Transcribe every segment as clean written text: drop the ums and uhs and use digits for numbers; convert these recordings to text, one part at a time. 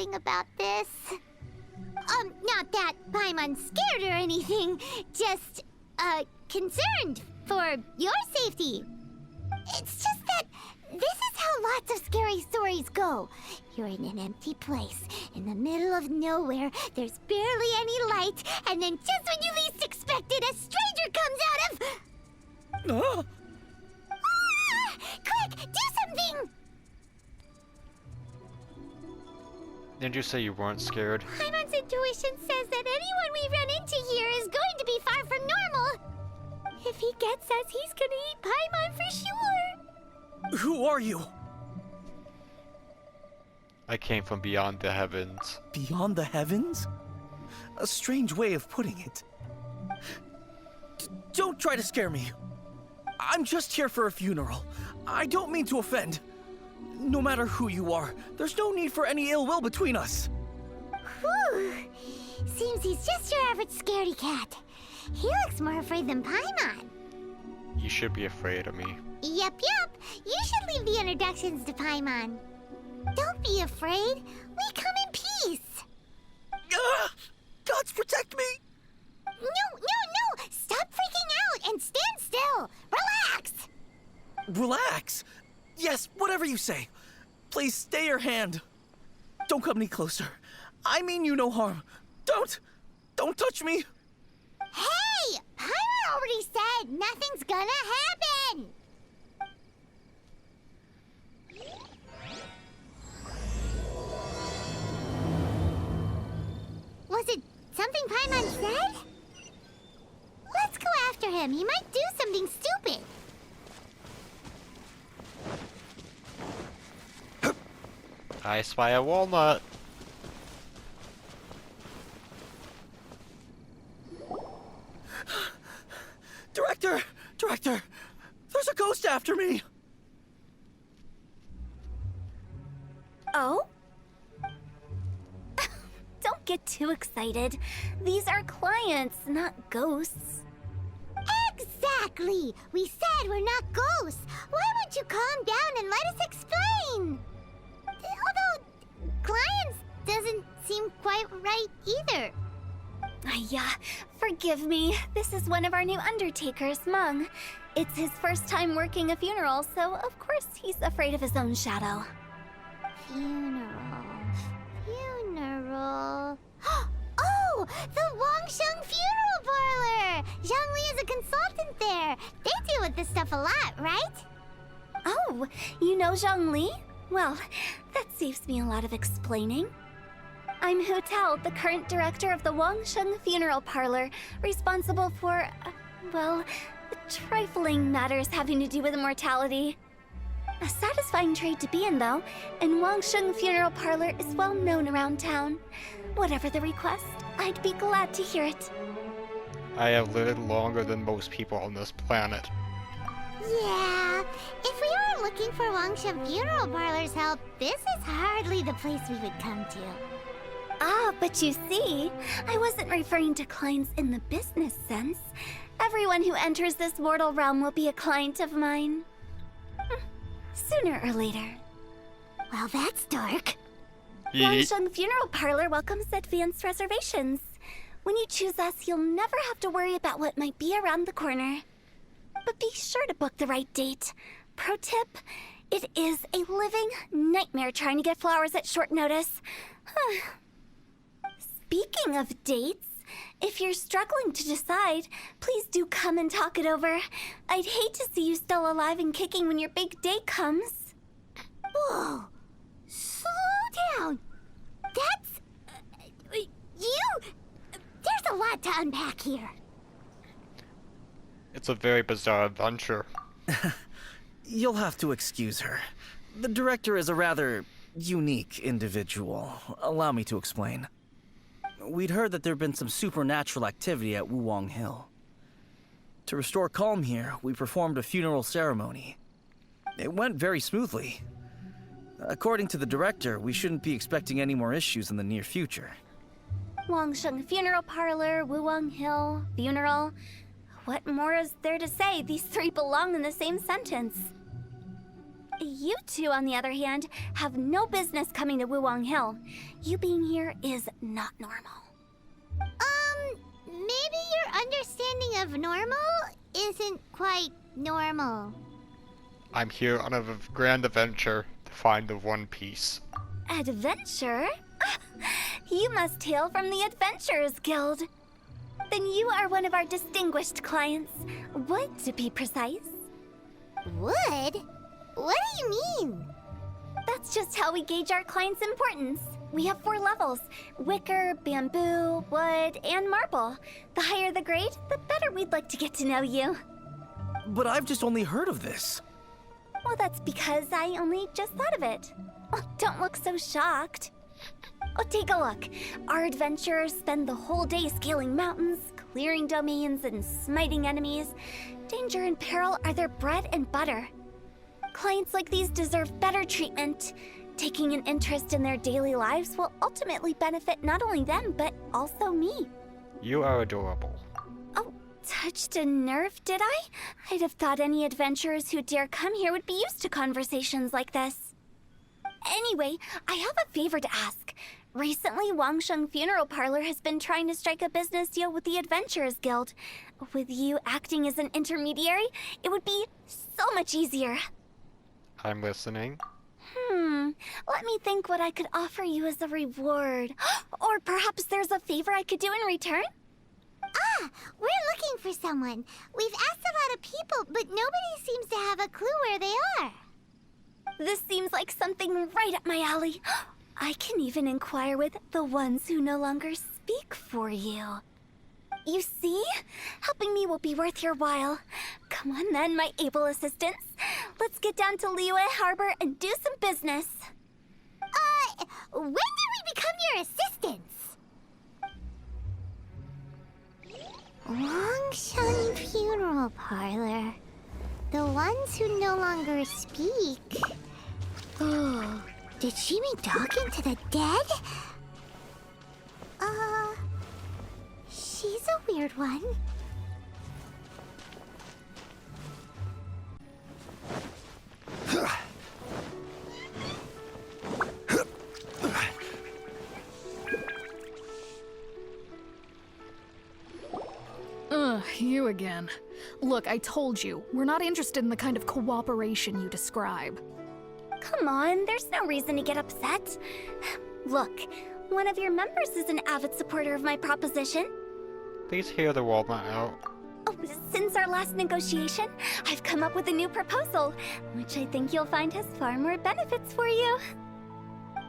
anything about this. Not that Paimon's scared or anything, just, concerned for your safety. It's just that this is how lots of scary stories go. You're in an empty place, in the middle of nowhere, there's barely any light, and then just when you least expect it, a stranger comes out of... Ah! Quick, do something! Didn't you say you weren't scared? Paimon's intuition says that anyone we run into here is going to be far from normal. If he gets us, he's gonna eat Paimon for sure. Who are you? I came from beyond the heavens. Beyond the heavens? A strange way of putting it. Don't try to scare me. I'm just here for a funeral. I don't mean to offend. No matter who you are, there's no need for any ill will between us. Whew. Seems he's just your average scaredy cat. He looks more afraid than Paimon. You should be afraid of me. Yep. You should leave the introductions to Paimon. Don't be afraid. We come in peace. Gods protect me! No. Stop freaking out and stand still. Relax. Relax. Yes, whatever you say. Please stay your hand. Don't come any closer. I mean you no harm. Don't touch me. Hey! Paimon already said nothing's gonna happen! Was it something Paimon said? Let's go after him. He might do something stupid. I spy a walnut. Director, there's a ghost after me. Oh? Don't get too excited. These are clients, not ghosts. Exactly! We said we're not ghosts. Why won't you calm down and let us explain? Although, clients doesn't seem quite right either. Forgive me. This is one of our new undertakers, Mung. It's his first time working a funeral, so of course he's afraid of his own shadow. Funeral. Oh! The Wangsheng Funeral Parlor! Zhongli is a consultant there. They deal with this stuff a lot, right? Oh, you know Zhongli? Well, that saves me a lot of explaining. I'm Hu Tao, the current director of the Wangsheng Funeral Parlor, responsible for, trifling matters having to do with immortality. A satisfying trade to be in, though, and Wangsheng Funeral Parlor is well known around town. Whatever the request, I'd be glad to hear it. I have lived longer than most people on this planet. Yeah, if we weren't looking for Wangsheng Funeral Parlor's help, this is hardly the place we would come to. Ah, but you see, I wasn't referring to clients in the business sense. Everyone who enters this mortal realm will be a client of mine. Sooner or later. Well, that's dark. Wangsheng Funeral Parlor welcomes advanced reservations. When you choose us, you'll never have to worry about what might be around the corner. But be sure to book the right date. Pro tip, it is a living nightmare trying to get flowers at short notice. Speaking of dates, if you're struggling to decide, please do come and talk it over. I'd hate to see you still alive and kicking when your big day comes. Whoa! Slow down! That's... There's a lot to unpack here. It's a very bizarre adventure. You'll have to excuse her. The director is a rather unique individual. Allow me to explain. We'd heard that there'd been some supernatural activity at Wuwang Hill. To restore calm here, we performed a funeral ceremony. It went very smoothly. According to the director, we shouldn't be expecting any more issues in the near future. Wangsheng Funeral Parlor, Wuwang Hill, funeral. What more is there to say? These three belong in the same sentence. You two, on the other hand, have no business coming to Wuwang Hill. You being here is not normal. Maybe your understanding of normal isn't quite normal. I'm here on a grand adventure to find the One Piece. Adventure? You must hail from the Adventurers Guild. Then you are one of our distinguished clients. Wood, to be precise. Wood? What do you mean? That's just how we gauge our clients' importance. We have 4 levels: wicker, bamboo, wood, and marble. The higher the grade, the better we'd like to get to know you. But I've just only heard of this. Well, that's because I only just thought of it. Oh, don't look so shocked. Oh, take a look. Our adventurers spend the whole day scaling mountains, clearing domains, and smiting enemies. Danger and peril are their bread and butter. Clients like these deserve better treatment. Taking an interest in their daily lives will ultimately benefit not only them, but also me. You are adorable. Oh, touched a nerve, did I? I'd have thought any adventurers who dare come here would be used to conversations like this. Anyway, I have a favor to ask. Recently, Wangsheng Funeral Parlor has been trying to strike a business deal with the Adventurers Guild. With you acting as an intermediary, it would be so much easier. I'm listening. Let me think what I could offer you as a reward. Or perhaps there's a favor I could do in return? We're looking for someone. We've asked a lot of people, but nobody seems to have a clue where they are. This seems like something right up my alley. I can even inquire with the ones who no longer speak for you. You see? Helping me will be worth your while. Come on then, my able assistants. Let's get down to Liyue Harbor and do some business. When did we become your assistants? Wangsheng Funeral Parlor. The ones who no longer speak. Oh, did she mean talking to the dead? She's a weird one. You again. Look, I told you, we're not interested in the kind of cooperation you describe. Come on, there's no reason to get upset. Look, one of your members is an avid supporter of my proposition. Please hear the Walnut out. Oh, since our last negotiation, I've come up with a new proposal, which I think you'll find has far more benefits for you.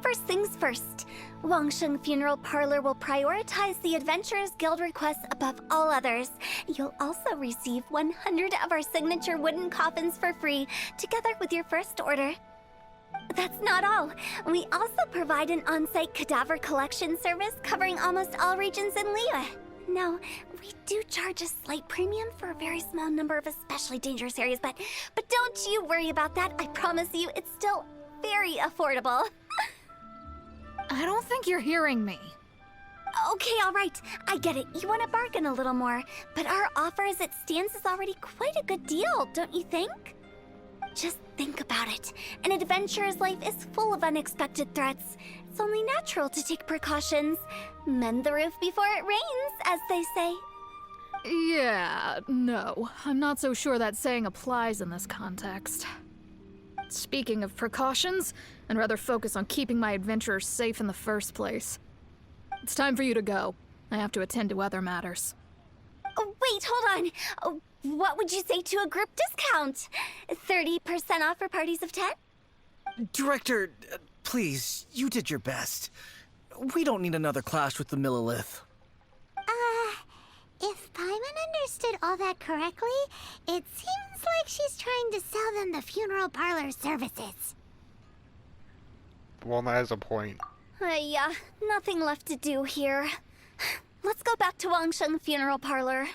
First things first, Wangsheng Funeral Parlor will prioritize the Adventurers Guild requests above all others. You'll also receive 100 of our signature wooden coffins for free, together with your first order. That's not all. We also provide an on-site cadaver collection service covering almost all regions in Liyue. Now, we do charge a slight premium for a very small number of especially dangerous areas, but don't you worry about that. I promise you, it's still very affordable. I don't think you're hearing me. Okay, all right. I get it. You want to bargain a little more, but our offer as it stands is already quite a good deal, don't you think? Just think about it. An adventurer's life is full of unexpected threats. It's only natural to take precautions. Mend the roof before it rains, as they say. Yeah, no. I'm not so sure that saying applies in this context. Speaking of precautions, I'd rather focus on keeping my adventurers safe in the first place. It's time for you to go. I have to attend to other matters. Oh, wait, hold on. Oh, what would you say to a group discount? 30% off for parties of 10? Director, please, you did your best. We don't need another clash with the Millilith. If Paimon understood all that correctly, it seems like she's trying to sell them the funeral parlor services. Walnut has a point. Yeah, nothing left to do here. Let's go back to Wangsheng Funeral Parlor.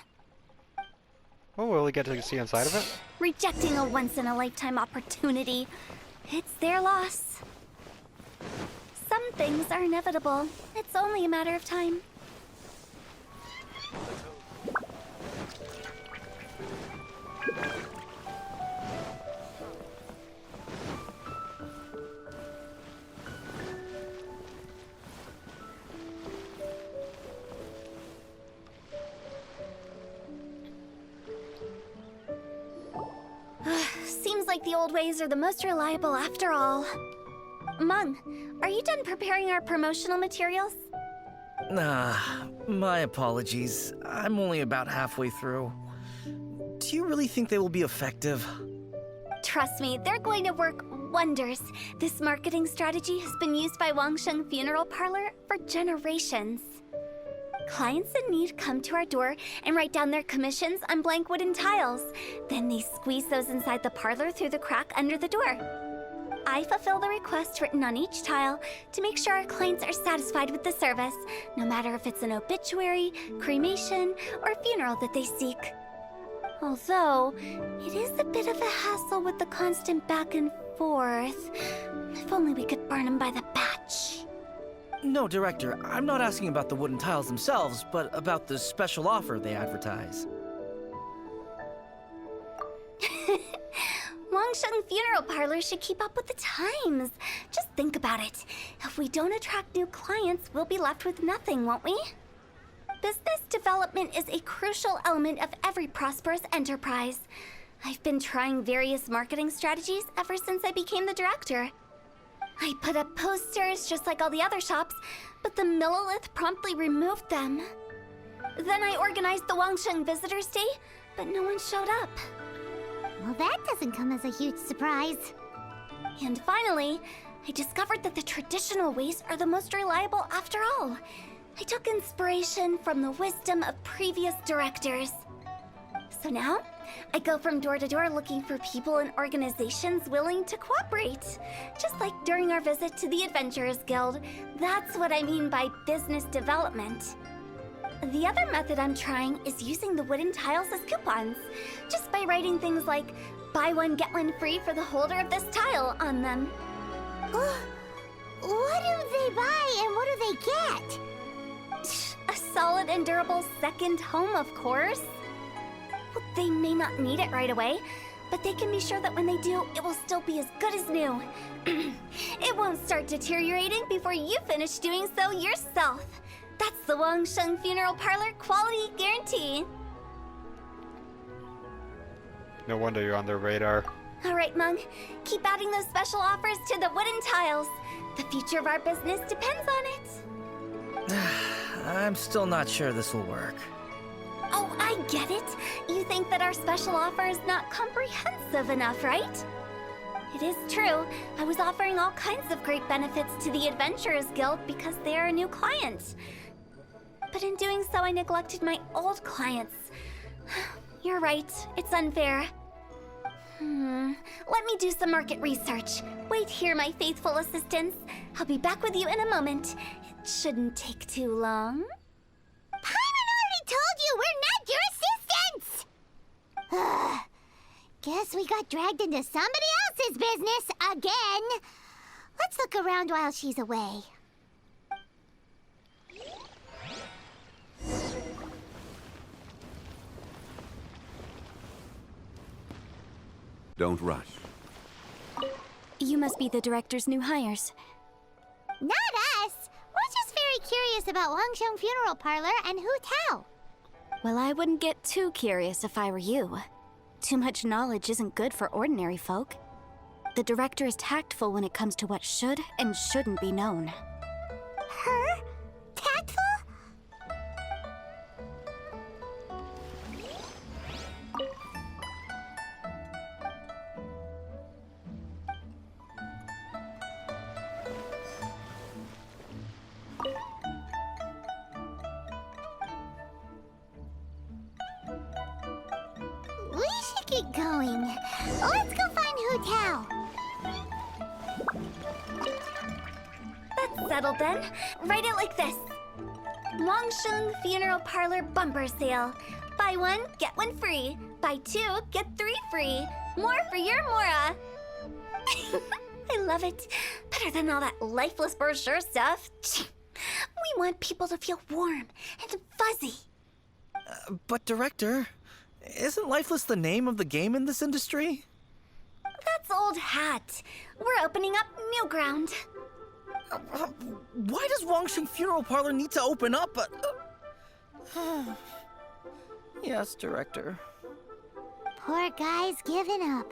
Oh, will we get to see inside of it? Rejecting a once-in-a-lifetime opportunity. It's their loss. Some things are inevitable. It's only a matter of time. like the old ways are the most reliable after all. Mung, are you done preparing our promotional materials? My apologies. I'm only about halfway through. Do you really think they will be effective? Trust me, they're going to work wonders. This marketing strategy has been used by Wangsheng Funeral Parlor for generations. Clients in need come to our door and write down their commissions on blank wooden tiles. Then they squeeze those inside the parlor through the crack under the door. I fulfill the request written on each tile to make sure our clients are satisfied with the service, no matter if it's an obituary, cremation, or funeral that they seek. Although, it is a bit of a hassle with the constant back and forth. If only we could burn them by the batch. No, Director, I'm not asking about the wooden tiles themselves, but about the special offer they advertise. Wangsheng Funeral Parlor should keep up with the times. Just think about it. If we don't attract new clients, we'll be left with nothing, won't we? Business development is a crucial element of every prosperous enterprise. I've been trying various marketing strategies ever since I became the director. I put up posters just like all the other shops, but the Millilith promptly removed them. Then I organized the Wangsheng Visitors Day, but no one showed up. Well, that doesn't come as a huge surprise. And finally, I discovered that the traditional ways are the most reliable after all. I took inspiration from the wisdom of previous directors. So now, I go from door to door looking for people and organizations willing to cooperate. Just like during our visit to the Adventurers Guild. That's what I mean by business development. The other method I'm trying is using the wooden tiles as coupons. Just by writing things like, buy one, get one free for the holder of this tile on them. What do they buy and what do they get? A solid and durable second home, of course. Well, they may not need it right away, but they can be sure that when they do, it will still be as good as new. It won't start deteriorating before you finish doing so yourself. That's the Wangsheng Funeral Parlor quality guarantee. No wonder you're on their radar. All right, Mung. Keep adding those special offers to the wooden tiles. The future of our business depends on it. I'm still not sure this will work. Oh, I get it. You think that our special offer is not comprehensive enough, right? It is true. I was offering all kinds of great benefits to the Adventurers Guild because they are a new client. But in doing so, I neglected my old clients. You're right. It's unfair. Let me do some market research. Wait here, my faithful assistants. I'll be back with you in a moment. It shouldn't take too long. Paimon already told you we're not your assistants! Guess we got dragged into somebody else's business again. Let's look around while she's away. Don't rush. You must be the director's new hires. Not us! We're just very curious about Wangsheng Funeral Parlor and Hu Tao. Well, I wouldn't get too curious if I were you. Too much knowledge isn't good for ordinary folk. The director is tactful when it comes to what should and shouldn't be known. Her? Tactful? We should get going. Let's go find Hu Tao. That's settled then. Write it like this. Wangsheng Funeral Parlor Bumper Sale. Buy one, get one free. Buy two, get three free. More for your Mora. I love it. Better than all that lifeless brochure stuff. We want people to feel warm and fuzzy. But Director, isn't Lifeless the name of the game in this industry? That's old hat. We're opening up new ground. Why does Wangsheng Funeral Parlor need to open up? Yes, Director. Poor guy's given up.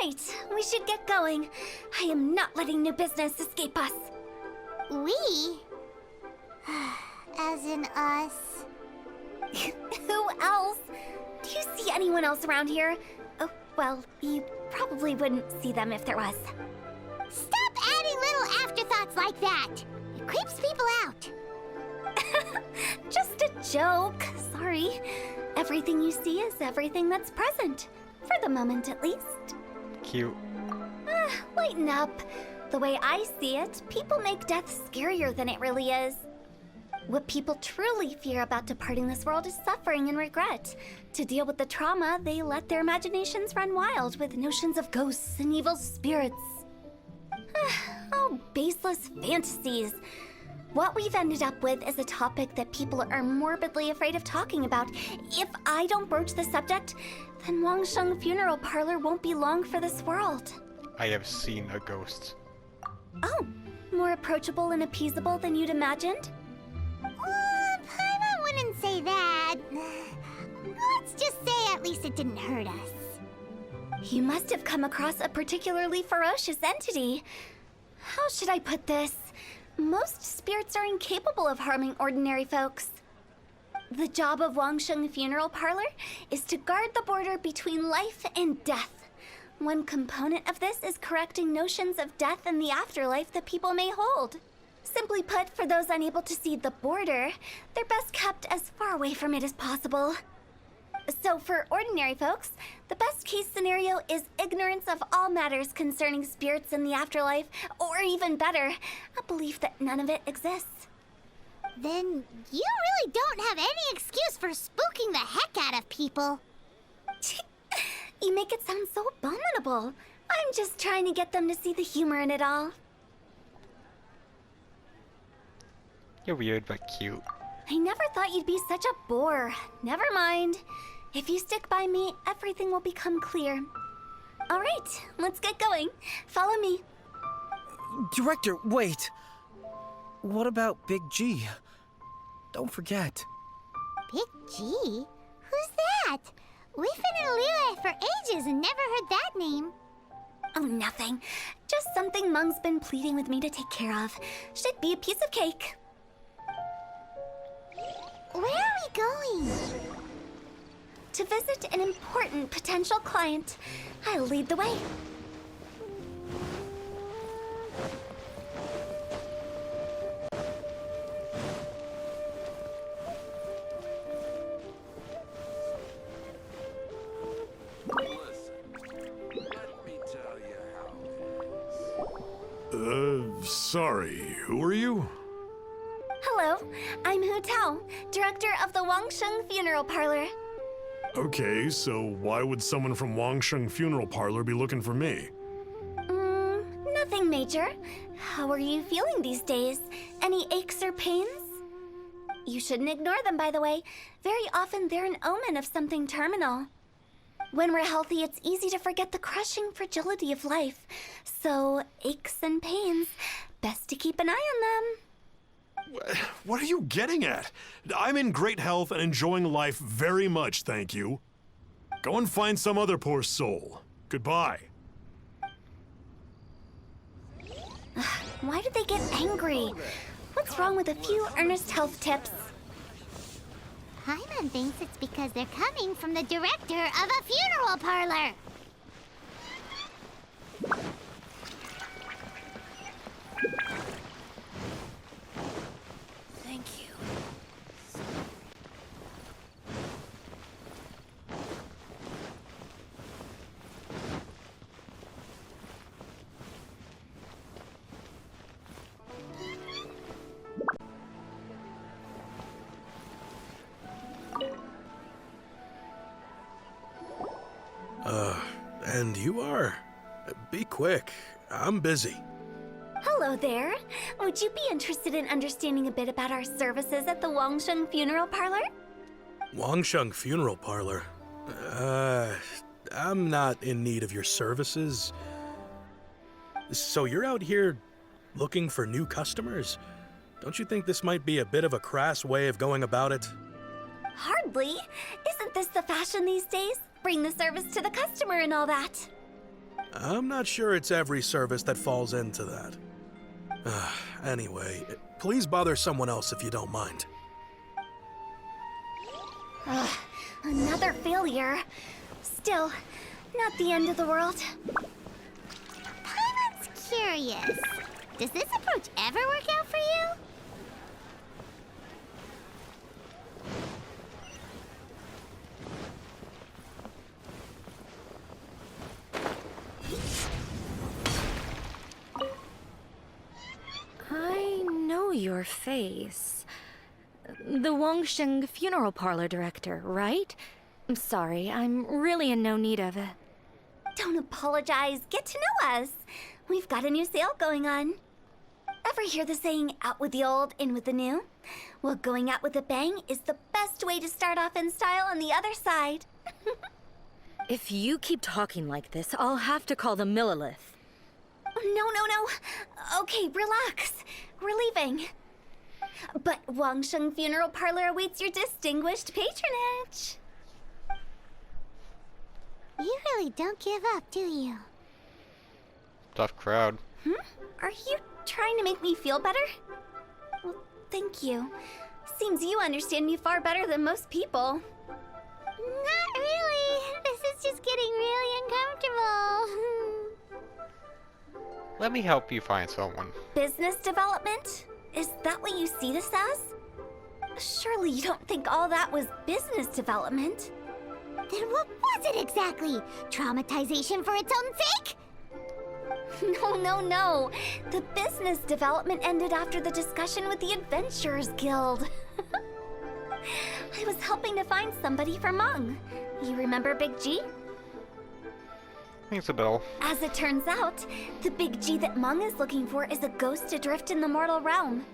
right, we should get going. I am not letting new business escape us. We? As in us. Who else? Do you see anyone else around here? Oh, well, you probably wouldn't see them if there was. Stop adding little afterthoughts like that. It creeps people out. Just a joke. Sorry. Everything you see is everything that's present. For the moment, at least. Cute. Lighten up. The way I see it, people make death scarier than it really is. What people truly fear about departing this world is suffering and regret. To deal with the trauma, they let their imaginations run wild with notions of ghosts and evil spirits. Oh, baseless fantasies. What we've ended up with is a topic that people are morbidly afraid of talking about. If I don't broach the subject, then Wangsheng Funeral Parlor won't be long for this world. I have seen a ghost. Oh, more approachable and appeasable than you'd imagined? Paimon wouldn't say that. Let's just say at least it didn't hurt us. You must have come across a particularly ferocious entity. How should I put this? Most spirits are incapable of harming ordinary folks. The job of Wangsheng Funeral Parlor is to guard the border between life and death. One component of this is correcting notions of death and the afterlife that people may hold. Simply put, for those unable to see the border, they're best kept as far away from it as possible. So for ordinary folks, the best case scenario is ignorance of all matters concerning spirits in the afterlife, or even better, a belief that none of it exists. Then you really don't have any excuse for spooking the heck out of people. You make it sound so abominable. I'm just trying to get them to see the humor in it all. You're weird but cute. I never thought you'd be such a bore. Never mind. If you stick by me, everything will become clear. All right, let's get going. Follow me. Director, wait. What about Big G? Don't forget. Big G? Who's that? We've been in Liyue for ages and never heard that name. Oh, nothing. Just something Mung's been pleading with me to take care of. Should be a piece of cake. Where are we going? To visit an important potential client. I'll lead the way. Sorry, who are you? Hello, I'm Hu Tao, director of the Wangsheng Funeral Parlor. Okay, so why would someone from Wangsheng Funeral Parlor be looking for me? Nothing major. How are you feeling these days? Any aches or pains? You shouldn't ignore them, by the way. Very often they're an omen of something terminal. When we're healthy, it's easy to forget the crushing fragility of life. So, aches and pains, best to keep an eye on them. What are you getting at? I'm in great health and enjoying life very much, thank you. Go and find some other poor soul. Goodbye. Why do they get angry? What's wrong with a few earnest health tips? Paimon thinks it's because they're coming from the director of a funeral parlor. Thank you. And you are? Be quick. I'm busy. Hello there. Would you be interested in understanding a bit about our services at the Wangsheng Funeral Parlor? Wangsheng Funeral Parlor? I'm not in need of your services. So you're out here looking for new customers? Don't you think this might be a bit of a crass way of going about it? Hardly. Isn't this the fashion these days? Bring the service to the customer and all that. I'm not sure it's every service that falls into that. Anyway, please bother someone else if you don't mind. Another failure. Still, not the end of the world. Paimon's curious. Does this approach ever work out for you? I know your face. The Wangsheng funeral parlor director, right? I'm sorry, I'm really in no need of it. Don't apologize. Get to know us. We've got a new sale going on. Ever hear the saying, out with the old, in with the new? Well, going out with a bang is the best way to start off in style on the other side. If you keep talking like this, I'll have to call the Millilith. No. Okay, relax. We're leaving. But Wangsheng Funeral Parlor awaits your distinguished patronage. You really don't give up, do you? Tough crowd. Are you trying to make me feel better? Well, thank you. Seems you understand me far better than most people. Not really. This is just getting really uncomfortable. Let me help you find someone. Business development? Is that what you see this as? Surely you don't think all that was business development? Then what was it exactly? Traumatization for its own sake? No. The business development ended after the discussion with the Adventurers Guild. I was helping to find somebody for Mung. You remember Big G? Rings a bell. As it turns out, the Big G that Mung is looking for is a ghost adrift in the mortal realm.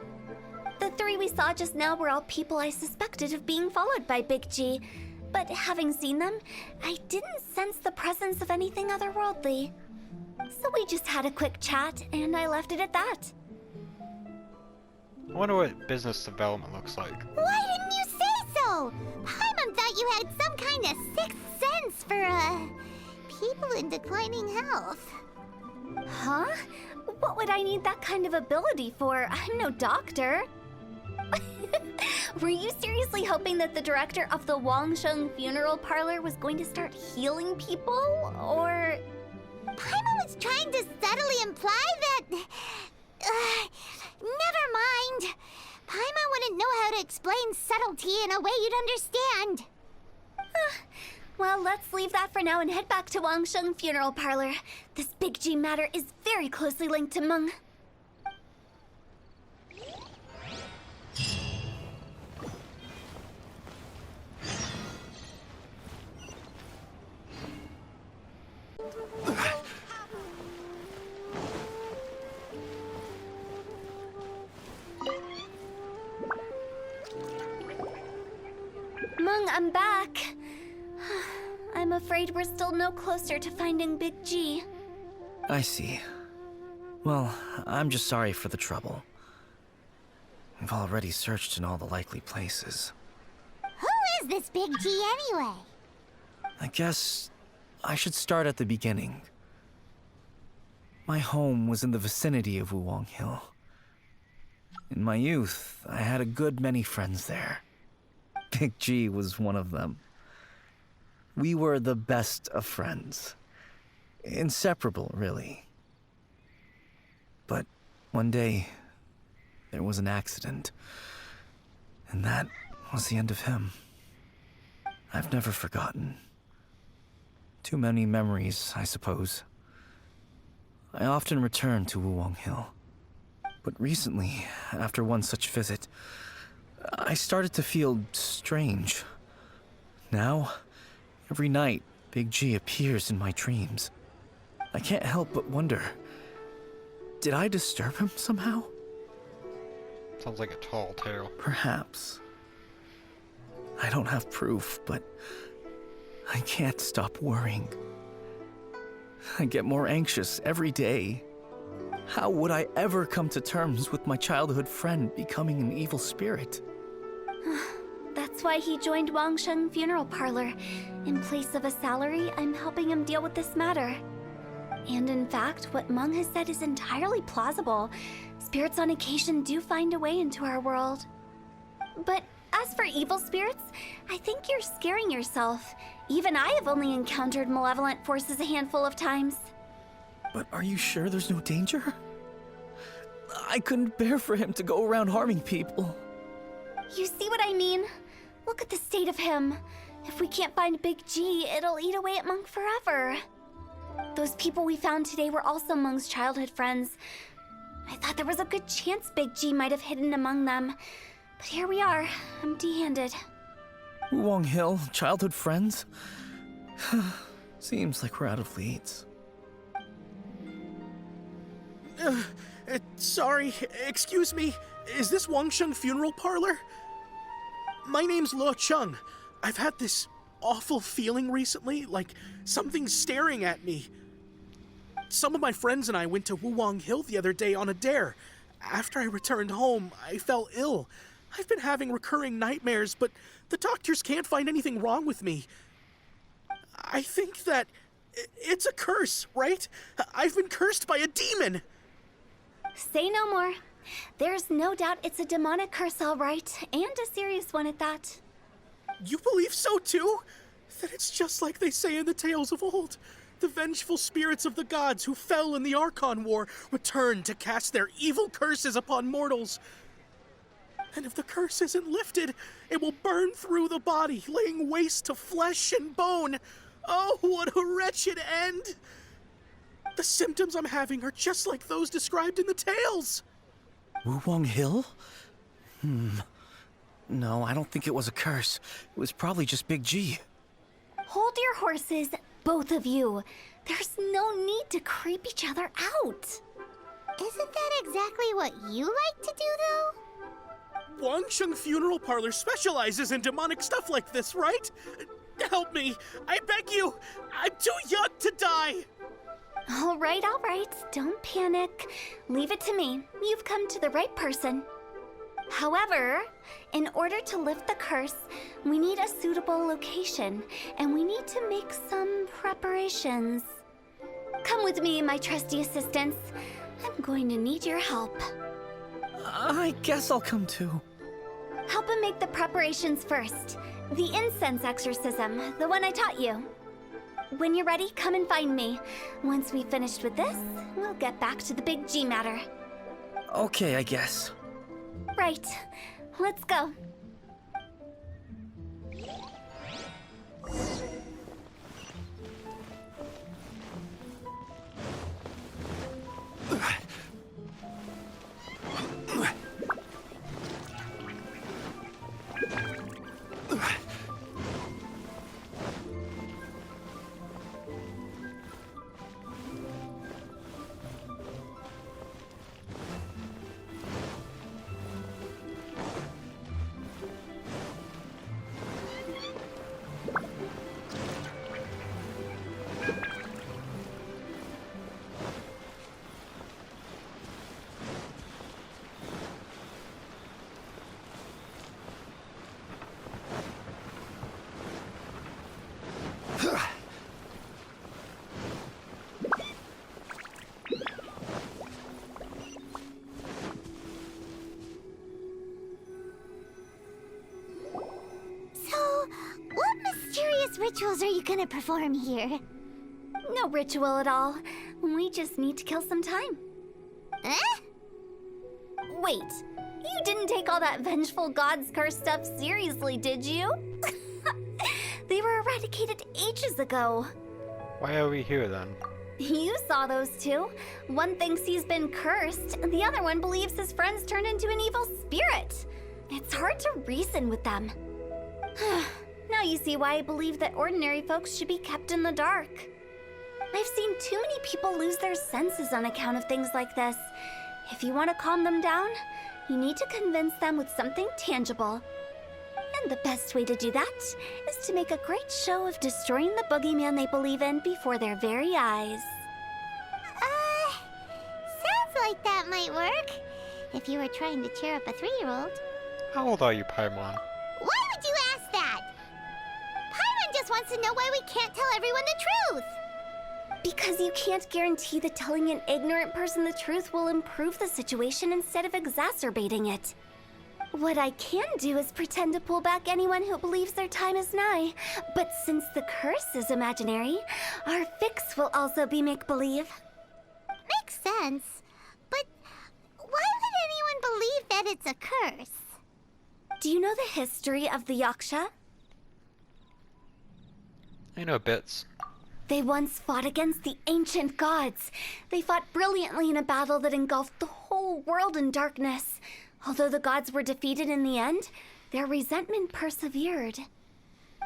The three we saw just now were all people I suspected of being followed by Big G, but having seen them, I didn't sense the presence of anything otherworldly. So we just had a quick chat, and I left it at that. I wonder what business development looks like. Why didn't you say so? Paimon thought you had some kind of sixth sense for, people in declining health. Huh? What would I need that kind of ability for? I'm no doctor. Were you seriously hoping that the director of the Wangsheng Funeral Parlor was going to start healing people, or...? Paimon was trying to subtly imply that... never mind. Paimon wouldn't know how to explain subtlety in a way you'd understand. Well, let's leave that for now and head back to Wangsheng Funeral Parlor. This Big G matter is very closely linked to Mung. Mung, I'm back. I'm afraid we're still no closer to finding Big G. I see. Well, I'm just sorry for the trouble. We've already searched in all the likely places. Who is this Big G anyway? I guess I should start at the beginning. My home was in the vicinity of Wuwang Hill. In my youth, I had a good many friends there. Big G was one of them. We were the best of friends. Inseparable, really. But one day, there was an accident. And that was the end of him. I've never forgotten. Too many memories, I suppose. I often return to Wuwang Hill. But recently, after one such visit, I started to feel strange. Now, every night, Big G appears in my dreams. I can't help but wonder, did I disturb him somehow? Sounds like a tall tale. Perhaps. I don't have proof, but I can't stop worrying. I get more anxious every day. How would I ever come to terms with my childhood friend becoming an evil spirit? That's why he joined Wangsheng Funeral Parlor. In place of a salary, I'm helping him deal with this matter. And in fact, what Mung has said is entirely plausible. Spirits on occasion do find a way into our world. But as for evil spirits, I think you're scaring yourself. Even I have only encountered malevolent forces a handful of times. But are you sure there's no danger? I couldn't bear for him to go around harming people. You see what I mean? Look at the state of him. If we can't find Big G, it'll eat away at Mung forever. Those people we found today were also Mung's childhood friends. I thought there was a good chance Big G might have hidden among them. But here we are, empty-handed. Wulong Hill, childhood friends? Seems like we're out of leads. Sorry, excuse me. Is this Wangsheng Funeral Parlor? My name's Luo Chung. I've had this awful feeling recently, like something's staring at me. Some of my friends and I went to Wulong Hill the other day on a dare. After I returned home, I fell ill. I've been having recurring nightmares, but the doctors can't find anything wrong with me. I think that it's a curse, right? I've been cursed by a demon. Say no more. There's no doubt it's a demonic curse, all right, and a serious one at that. You believe so too? That it's just like they say in the tales of old. The vengeful spirits of the gods who fell in the Archon War return to cast their evil curses upon mortals. And if the curse isn't lifted, it will burn through the body, laying waste to flesh and bone. Oh, what a wretched end! The symptoms I'm having are just like those described in the tales. Wulong Hill? No, I don't think it was a curse. It was probably just Big G. Hold your horses, both of you. There's no need to creep each other out. Isn't that exactly what you like to do, though? Wangsheng Funeral Parlor specializes in demonic stuff like this, right? Help me, I beg you. I'm too young to die. All right, don't panic. Leave it to me. You've come to the right person. However, in order to lift the curse, we need a suitable location, and we need to make some preparations. Come with me, my trusty assistants. I'm going to need your help. I guess I'll come too. Help him make the preparations first. The incense exorcism, the one I taught you. When you're ready, come and find me. Once we've finished with this, we'll get back to the Big G matter. Okay, I guess. Right. Let's go. Rituals are you gonna perform here? No ritual at all. We just need to kill some time. Eh? Wait, you didn't take all that vengeful god's curse stuff seriously, did you? They were eradicated ages ago. Why are we here then? You saw those two. One thinks he's been cursed, and the other one believes his friends turned into an evil spirit. It's hard to reason with them. Now you see why I believe that ordinary folks should be kept in the dark. I've seen too many people lose their senses on account of things like this. If you want to calm them down, you need to convince them with something tangible. And the best way to do that is to make a great show of destroying the boogeyman they believe in before their very eyes. Sounds like that might work. If you were trying to cheer up a 3-year-old. How old are you, Paimon? Why would you ask that? Paimon just wants to know why we can't tell everyone the truth. Because you can't guarantee that telling an ignorant person the truth will improve the situation instead of exacerbating it. What I can do is pretend to pull back anyone who believes their time is nigh. But since the curse is imaginary, our fix will also be make-believe. Makes sense. But why would anyone believe that it's a curse? Do you know the history of the Yaksha? I know bits. They once fought against the ancient gods. They fought brilliantly in a battle that engulfed the whole world in darkness. Although the gods were defeated in the end, their resentment persevered.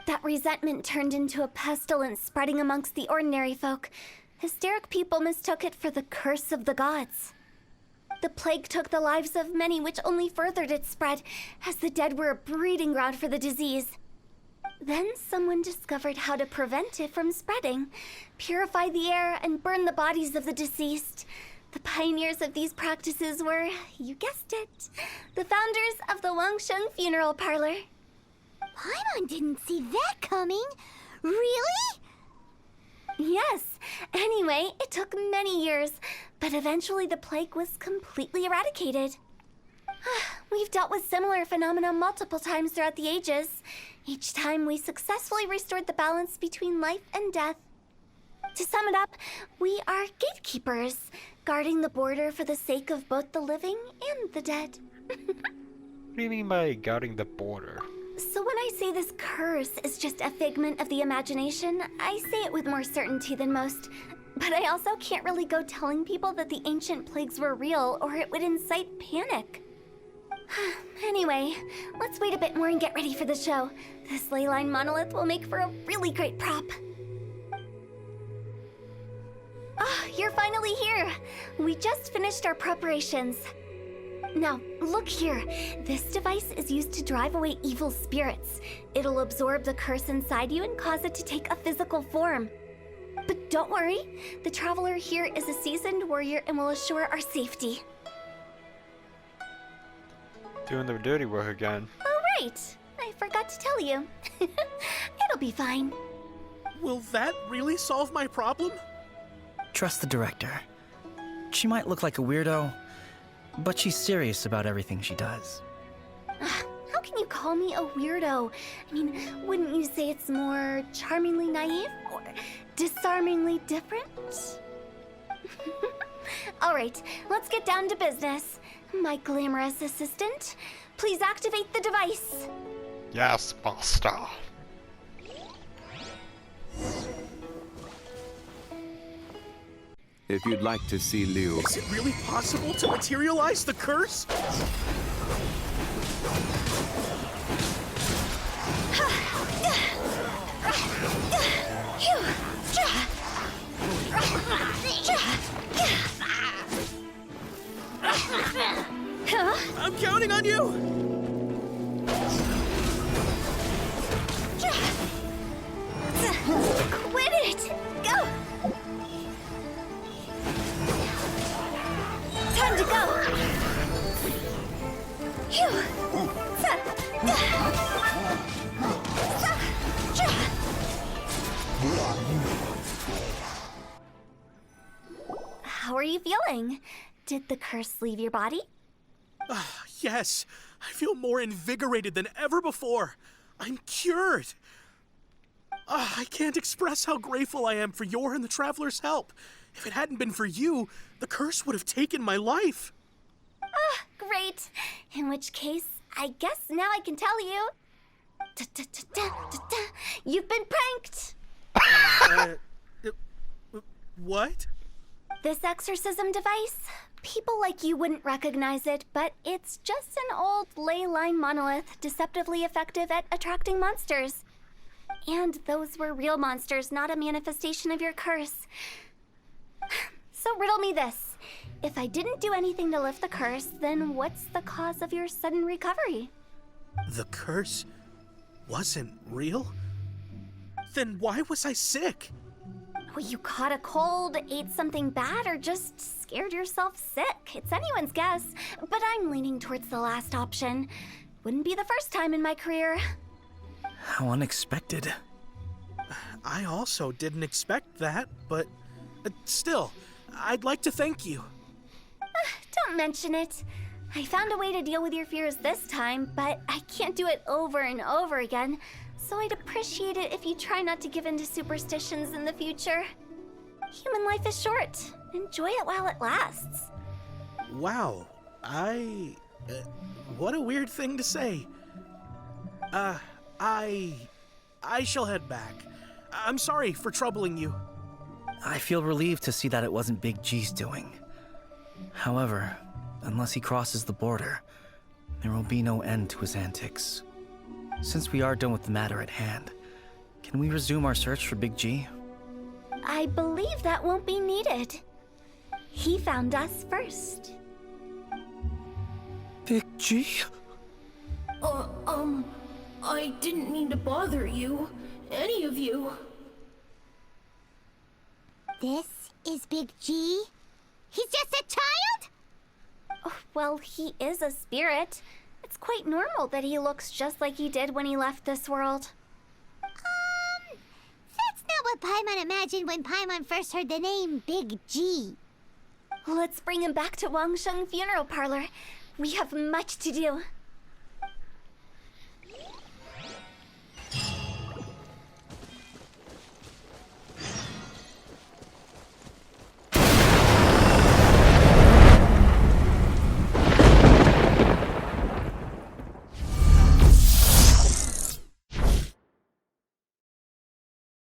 That resentment turned into a pestilence spreading amongst the ordinary folk. Hysteric people mistook it for the curse of the gods. The plague took the lives of many, which only furthered its spread, as the dead were a breeding ground for the disease. Then someone discovered how to prevent it from spreading, purify the air, and burn the bodies of the deceased. The pioneers of these practices were, you guessed it, the founders of the Wangsheng Funeral Parlor. Paimon didn't see that coming. Really? Yes. Anyway, it took many years, but eventually the plague was completely eradicated. We've dealt with similar phenomena multiple times throughout the ages. Each time we successfully restored the balance between life and death. To sum it up, we are gatekeepers, guarding the border for the sake of both the living and the dead. What do you mean by guarding the border? So when I say this curse is just a figment of the imagination, I say it with more certainty than most. But I also can't really go telling people that the ancient plagues were real, or it would incite panic. Anyway, let's wait a bit more and get ready for the show. This ley line monolith will make for a really great prop. You're finally here! We just finished our preparations. Now, look here. This device is used to drive away evil spirits. It'll absorb the curse inside you and cause it to take a physical form. But don't worry, the traveler here is a seasoned warrior and will assure our safety. Doing the dirty work again. Oh, right. I forgot to tell you. It'll be fine. Will that really solve my problem? Trust the director. She might look like a weirdo, but she's serious about everything she does. How can you call me a weirdo? I mean, wouldn't you say it's more charmingly naive or disarmingly different? All right, let's get down to business. My glamorous assistant, please activate the device. Yes, master. If you'd like to see Liu... Is it really possible to materialize the curse? I'm counting on you! Quit it! Go! Time to go! How are you feeling? Did the curse leave your body? Yes, I feel more invigorated than ever before. I'm cured. I can't express how grateful I am for your and the Traveler's help. If it hadn't been for you, the curse would have taken my life. Great. In which case, I guess now I can tell you. You've been pranked! What? This exorcism device? People like you wouldn't recognize it, but it's just an old ley line monolith, deceptively effective at attracting monsters. And those were real monsters, not a manifestation of your curse. So riddle me this. If I didn't do anything to lift the curse, then what's the cause of your sudden recovery? The curse wasn't real? Then why was I sick? Well, you caught a cold, ate something bad, or just scared yourself sick. It's anyone's guess, but I'm leaning towards the last option. Wouldn't be the first time in my career. How unexpected. I also didn't expect that, but Still, I'd like to thank you. Don't mention it. I found a way to deal with your fears this time, but I can't do it over and over again, so I'd appreciate it if you try not to give in to superstitions in the future. Human life is short. Enjoy it while it lasts. Wow, what a weird thing to say. I shall head back. I'm sorry for troubling you. I feel relieved to see that it wasn't Big G's doing. However, unless he crosses the border, there will be no end to his antics. Since we are done with the matter at hand, can we resume our search for Big G? I believe that won't be needed. He found us first. Big G? I didn't mean to bother you. Any of you. This is Big G? He's just a child? Oh, well, he is a spirit. It's quite normal that he looks just like he did when he left this world. That's not what Paimon imagined when Paimon first heard the name Big G. Let's bring him back to Wangsheng Funeral Parlor. We have much to do.